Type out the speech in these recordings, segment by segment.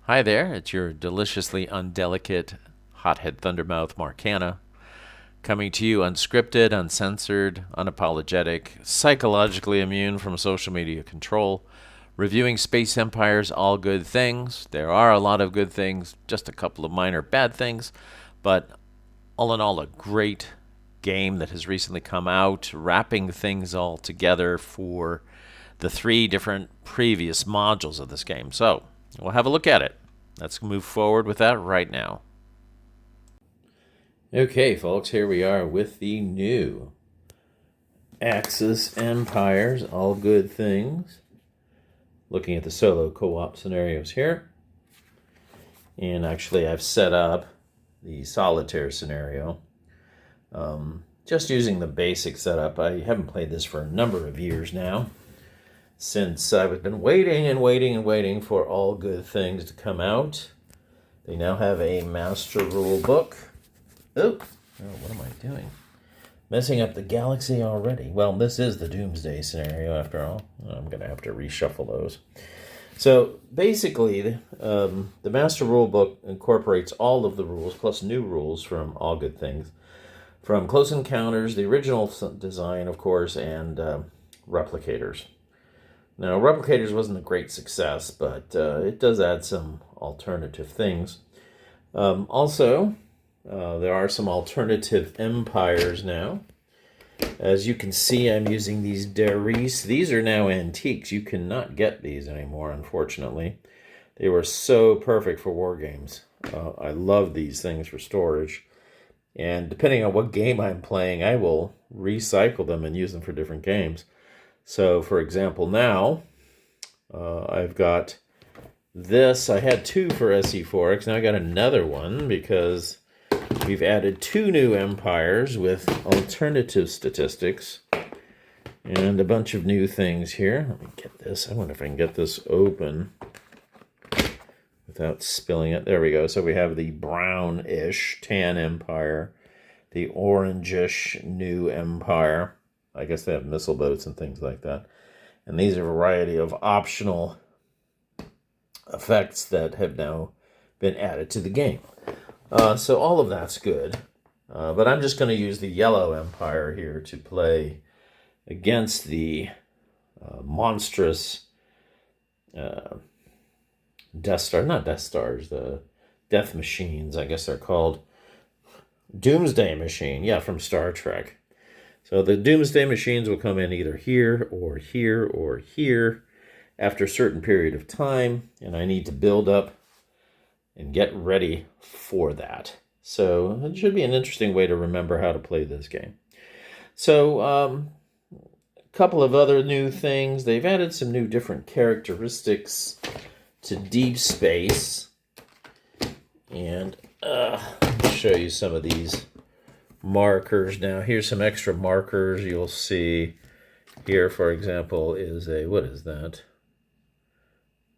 Hi there, it's your deliciously undelicate hothead thundermouth Marcana, coming to you unscripted, uncensored, unapologetic, psychologically immune from social media control, reviewing Space Empire's all good things. There are a lot of good things, just a couple of minor bad things, but all in all, a great game that has recently come out, wrapping things all together for the three different previous modules of this game. So, we'll have a look at it. Let's move forward with that right now. Okay, folks, here we are with the new Axis Empires, all good things. Looking at the solo co-op scenarios here. And actually, I've set up the solitaire scenario. Just using the basic setup. I haven't played this for a number of years now, since I've been waiting and waiting and waiting for all good things to come out. They now have a master rule book. Oh, what am I doing? Messing up the galaxy already. Well, this is the Doomsday scenario after all. I'm going to have to reshuffle those. So basically, the master rule book incorporates all of the rules plus new rules from All Good Things. From Close Encounters, the original design, of course, and Replicators. Now, Replicators wasn't a great success, but it does add some alternative things. Also, there are some alternative empires now. As you can see, I'm using these Darice. These are now antiques. You cannot get these anymore, unfortunately. They were so perfect for war games. I love these things for storage. And depending on what game I'm playing, I will recycle them and use them for different games. So, for example, now I've got this. I had two for SE4X. Now I got another one because we've added two new empires with alternative statistics and a bunch of new things here. Let me get this. I wonder if I can get this open without spilling it. There we go. So we have the brownish tan empire, the orangish new empire. I guess they have missile boats and things like that. And these are a variety of optional effects that have now been added to the game. So all of that's good. But I'm just going to use the yellow empire here to play against the monstrous Death Star, not Death Stars, the Death Machines, I guess they're called. Doomsday Machine, yeah, from Star Trek. So the Doomsday Machines will come in either here or here or here after a certain period of time, and I need to build up and get ready for that. So it should be an interesting way to remember how to play this game. So a couple of other new things. They've added some new different characteristics to Deep Space. And I'll show you some of these markers now. Here's some extra markers you'll see here, for example, is a, what is that?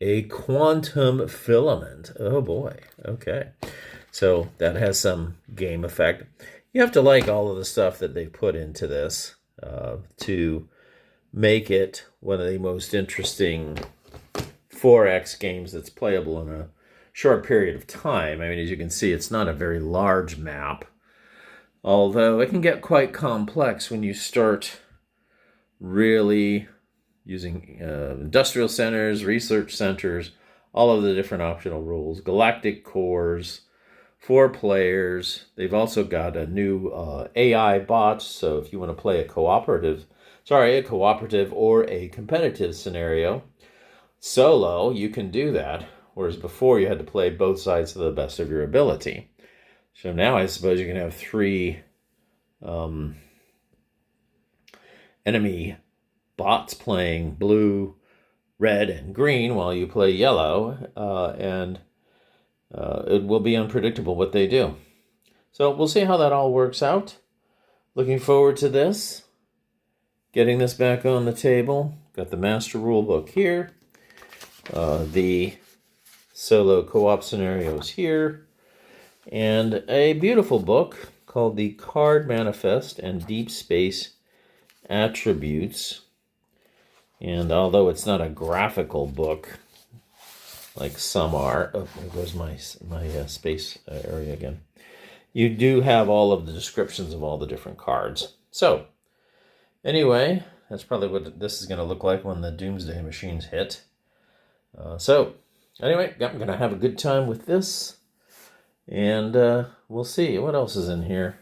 A quantum filament. Oh boy. Okay. So that has some game effect. You have to like all of the stuff that they put into this to make it one of the most interesting 4X games that's playable in a short period of time. I mean, as you can see, it's not a very large map, although it can get quite complex when you start really using industrial centers, research centers, all of the different optional rules, galactic cores, 4 players. They've also got a new AI bot, so if you want to play a cooperative or a competitive scenario solo, you can do that, whereas before you had to play both sides to the best of your ability. So now I suppose you can have 3 enemy bots playing blue, red, and green while you play yellow, and it will be unpredictable what they do. So we'll see how that all works out. Looking forward to this. Getting this back on the table. Got the master rule book here. The solo co-op scenarios here. And a beautiful book called The Card Manifest and Deep Space Attributes. And although it's not a graphical book, like some are. Oh, there goes my space area again. You do have all of the descriptions of all the different cards. So, anyway, that's probably what this is going to look like when the Doomsday Machines hit. Anyway, I'm going to have a good time with this. And we'll see. What else is in here?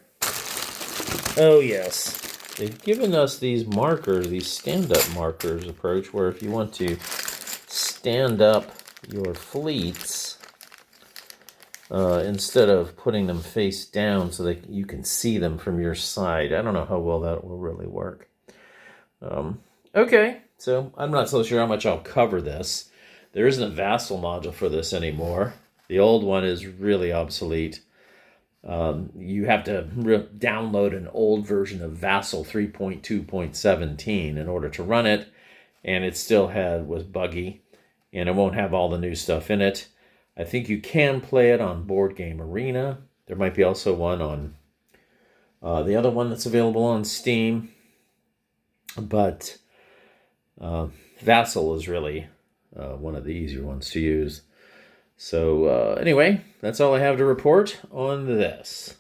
Oh, yes. They've given us these markers, these stand-up markers approach, where if you want to stand up your fleets, instead of putting them face down so that you can see them from your side. I don't know how well that will really work. Okay, so I'm not so sure how much I'll cover this. There isn't a Vassal module for this anymore. The old one is really obsolete. You have to download an old version of Vassal 3.2.17 in order to run it, and it still was buggy, and it won't have all the new stuff in it. I think you can play it on Board Game Arena. There might be also one on the other one that's available on Steam, but Vassal is really one of the easier ones to use. So anyway, that's all I have to report on this.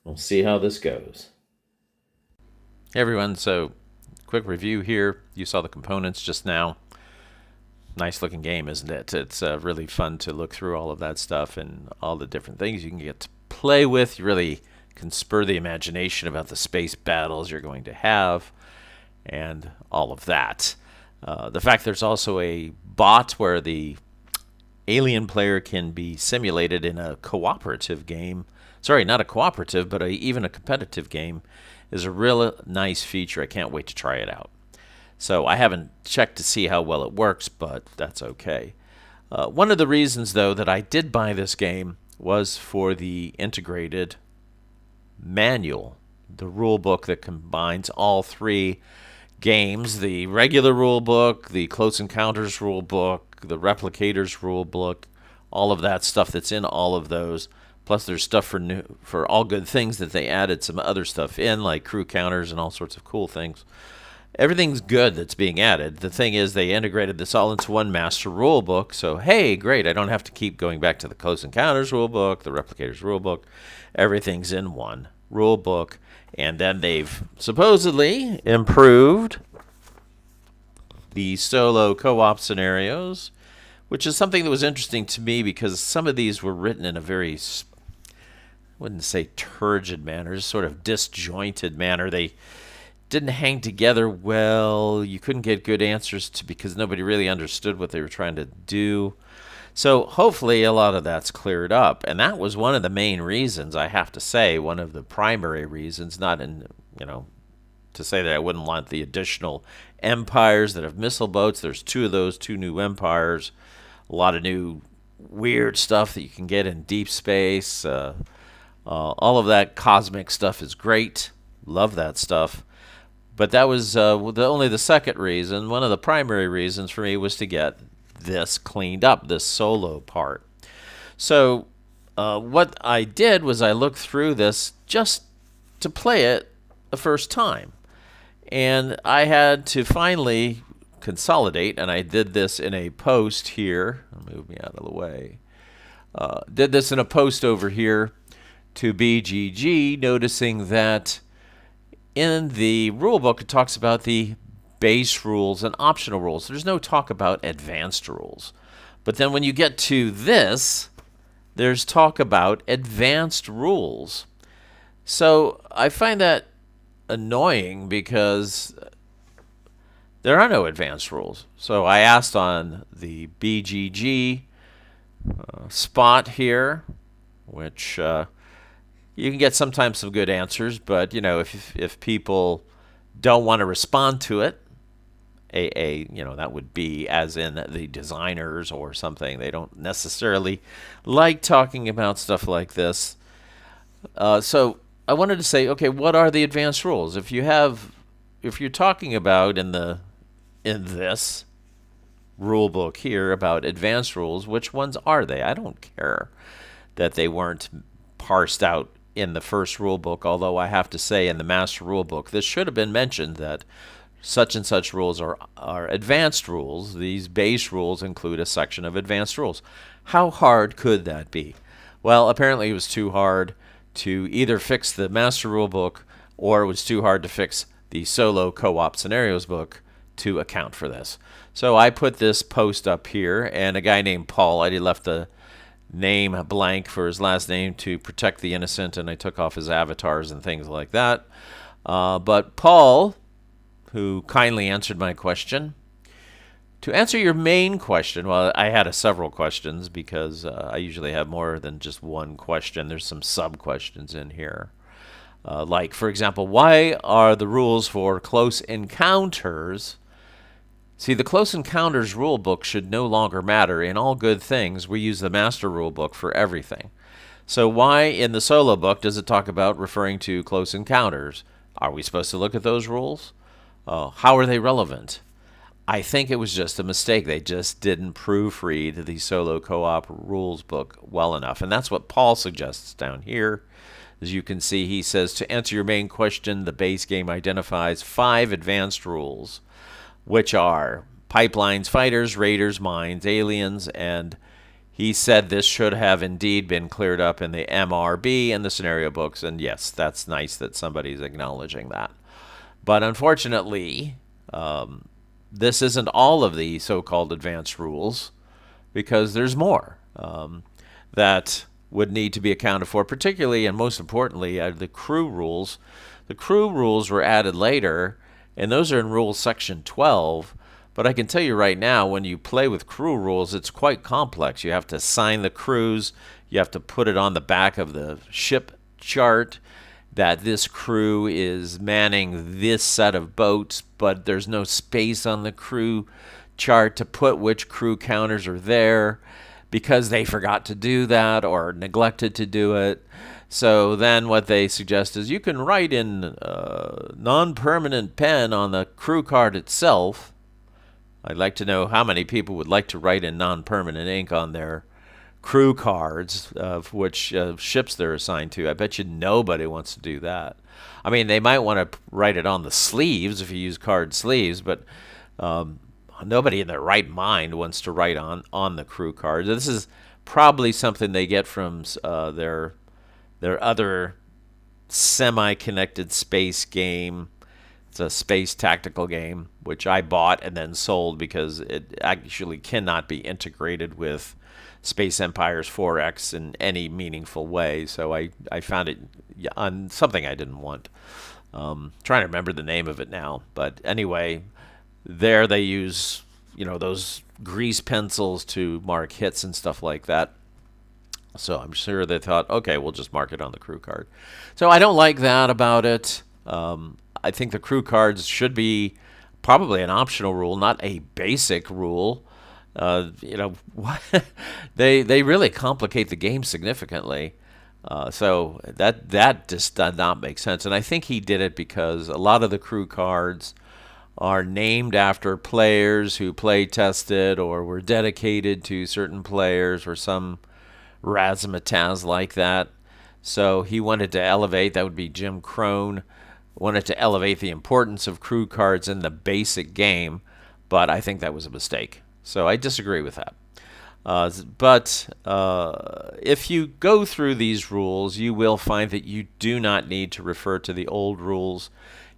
We'll see how this goes. Hey everyone, so quick review here. You saw the components just now. Nice looking game, isn't it? It's really fun to look through all of that stuff and all the different things you can get to play with. You really can spur the imagination about the space battles you're going to have and all of that. The fact there's also a bot where the alien player can be simulated in a cooperative game. Sorry, not a cooperative, but even a competitive game is a real nice feature. I can't wait to try it out. So I haven't checked to see how well it works, but that's okay. One of the reasons, though, that I did buy this game was for the integrated manual, the rule book that combines all three games, the regular rule book, the Close Encounters rule book, the Replicators rule book, all of that stuff that's in all of those. Plus there's stuff for All Good Things that they added some other stuff in, like crew counters and all sorts of cool things. Everything's good that's being added. The thing is, they integrated this all into one master rule book, so hey, great, I don't have to keep going back to the Close Encounters rule book, the Replicators rule book. Everything's in one rule book, and then they've supposedly improved the solo co-op scenarios, which is something that was interesting to me because some of these were written in a very, I wouldn't say turgid manner, just sort of disjointed manner. They didn't hang together well. You couldn't get good answers because nobody really understood what they were trying to do. So hopefully a lot of that's cleared up, and that was one of the main reasons, I have to say, one of the primary reasons, not in, to say that I wouldn't want the additional empires that have missile boats. There's two of those, two new empires, a lot of new weird stuff that you can get in deep space. All of that cosmic stuff is great. Love that stuff. But that was only the second reason. One of the primary reasons for me was to get this cleaned up, this solo part. So what I did was I looked through this just to play it the first time. And I had to finally consolidate, and I did this in a post here. I'll move me out of the way. Did this in a post over here to BGG, noticing that in the rulebook it talks about the base rules and optional rules. There's no talk about advanced rules. But then when you get to this, there's talk about advanced rules. So I find that annoying because there are no advanced rules. So I asked on the BGG spot here, which you can get sometimes some good answers, but if people don't want to respond to it, that would be as in the designers or something. They don't necessarily like talking about stuff like this. So I wanted to say, okay, what are the advanced rules? If you're talking about in this rule book here about advanced rules, which ones are they? I don't care that they weren't parsed out in the first rule book, although I have to say in the master rule book, this should have been mentioned that such and such rules are advanced rules. These base rules include a section of advanced rules. How hard could that be? Well, apparently it was too hard to either fix the master rule book, or it was too hard to fix the solo co-op scenarios book to account for this. So I put this post up here, and a guy named Paul, I left the name blank for his last name to protect the innocent, and I took off his avatars and things like that. But Paul, who kindly answered my question, to answer your main question, well, I had several questions because I usually have more than just one question. There's some sub-questions in here. Like, for example, why are the rules for close encounters? See, the Close Encounters rule book should no longer matter. In all good things, we use the master rule book for everything. So why in the solo book does it talk about referring to close encounters? Are we supposed to look at those rules? How are they relevant? I think it was just a mistake. They just didn't proofread the solo co-op rules book well enough. And that's what Paul suggests down here. As you can see, he says, to answer your main question, the base game identifies 5 advanced rules, which are pipelines, fighters, raiders, mines, aliens, and he said this should have indeed been cleared up in the MRB and the scenario books, and yes, that's nice that somebody's acknowledging that. But unfortunately, this isn't all of the so-called advanced rules, because there's more that would need to be accounted for, particularly and most importantly, the crew rules. The crew rules were added later, and those are in Rules Section 12. But I can tell you right now, when you play with crew rules, it's quite complex. You have to assign the crews. You have to put it on the back of the ship chart that this crew is manning this set of boats, but there's no space on the crew chart to put which crew counters are there because they forgot to do that or neglected to do it. So then what they suggest is you can write in non-permanent pen on the crew card itself. I'd like to know how many people would like to write in non-permanent ink on their crew cards of which ships they're assigned to. I bet you nobody wants to do that. I mean, they might want to write it on the sleeves if you use card sleeves, but nobody in their right mind wants to write on the crew cards. This is probably something they get from their other semi-connected space game. It's a space tactical game, which I bought and then sold because it actually cannot be integrated with Space Empires 4X in any meaningful way. So I found it on something I didn't want. Trying to remember the name of it now. But anyway, there they use, those grease pencils to mark hits and stuff like that. So I'm sure they thought, okay, we'll just mark it on the crew card. So I don't like that about it. I think the crew cards should be probably an optional rule, not a basic rule. They really complicate the game significantly. So that just does not make sense. And I think he did it because a lot of the crew cards are named after players who play tested or were dedicated to certain players or some razzmatazz like that. So he wanted to elevate, that would be Jim Crone, wanted to elevate the importance of crew cards in the basic game, but I think that was a mistake. So I disagree with that. But if you go through these rules, you will find that you do not need to refer to the old rules.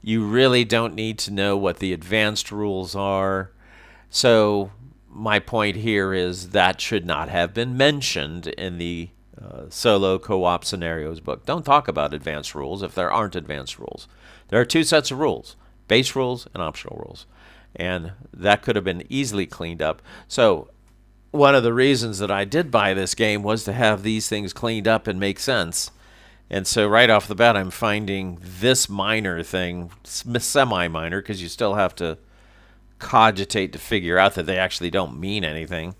You really don't need to know what the advanced rules are. So my point here is that should not have been mentioned in the solo co-op scenarios book. Don't talk about advanced rules if there aren't advanced rules. There are 2 sets of rules, base rules and optional rules. And that could have been easily cleaned up. So one of the reasons that I did buy this game was to have these things cleaned up and make sense. And so right off the bat, I'm finding this minor thing, semi-minor, because you still have to cogitate to figure out that they actually don't mean anything.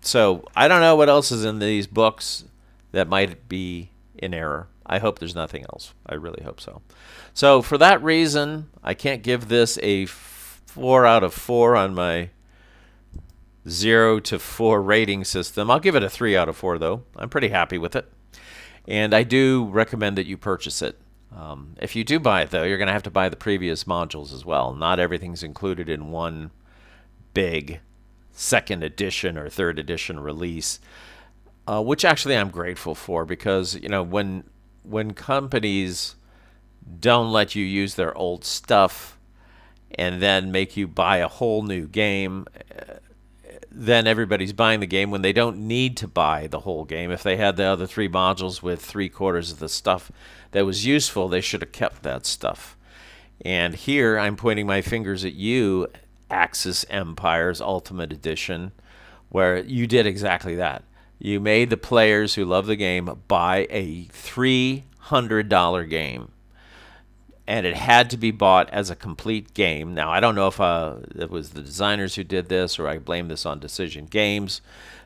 So I don't know what else is in these books that might be in error. I hope there's nothing else. I really hope so. So for that reason, I can't give this a 4 out of 4 on my 0 to 4 rating system. I'll give it a 3 out of 4, though. I'm pretty happy with it. And I do recommend that you purchase it. If you do buy it, though, you're going to have to buy the previous modules as well. Not everything's included in one big second edition or third edition release, which actually I'm grateful for, because when companies don't let you use their old stuff and then make you buy a whole new game, then everybody's buying the game when they don't need to buy the whole game. If they had the other 3 modules with 3/4 of the stuff that was useful, they should have kept that stuff. And here I'm pointing my fingers at you, Axis Empires Ultimate Edition, where you did exactly that. You made the players who love the game buy a $300 game, and it had to be bought as a complete game. Now, I don't know if it was the designers who did this, or I blame this on Decision Games.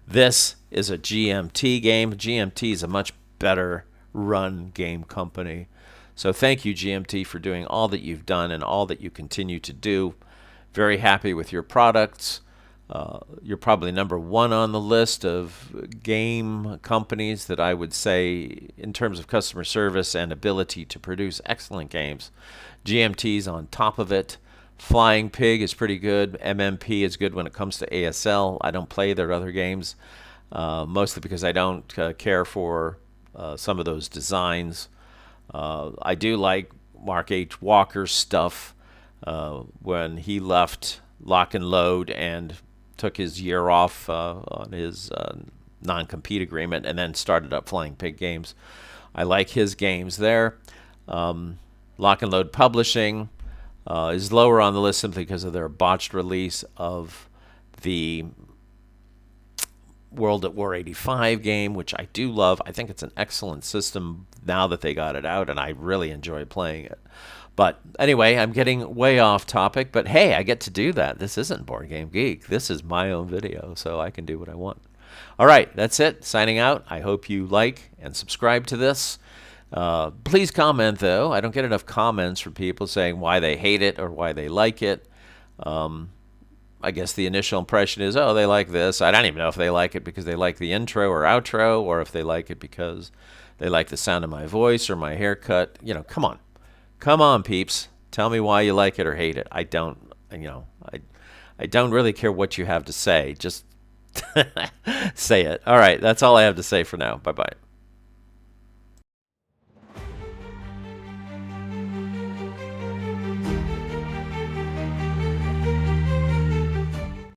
This is a GMT game. GMT is a much better run game company. So thank you, GMT, for doing all that you've done and all that you continue to do. Very happy with your products. You're probably number 1 on the list of game companies that I would say, in terms of customer service and ability to produce excellent games, GMT's on top of it. Flying Pig is pretty good. MMP is good when it comes to ASL. I don't play their other games, mostly because I don't care for some of those designs. I do like Mark H. Walker's stuff. When he left Lock and Load and took his year off on his non-compete agreement and then started up Flying Pig Games. I like his games there. Lock and Load Publishing is lower on the list simply because of their botched release of the World at War 85 game, which I do love. I think it's an excellent system now that they got it out, and I really enjoy playing it. But anyway, I'm getting way off topic, but hey, I get to do that. This isn't Board Game Geek. This is my own video, so I can do what I want. All right, that's it. Signing out. I hope you like and subscribe to this. Please comment, though. I don't get enough comments from people saying why they hate it or why they like it. I guess the initial impression is, oh, they like this. I don't even know if they like it because they like the intro or outro, or if they like it because they like the sound of my voice or my haircut. Come on. Come on, peeps. Tell me why you like it or hate it. I don't really care what you have to say. Just say it. All right, that's all I have to say for now. Bye-bye.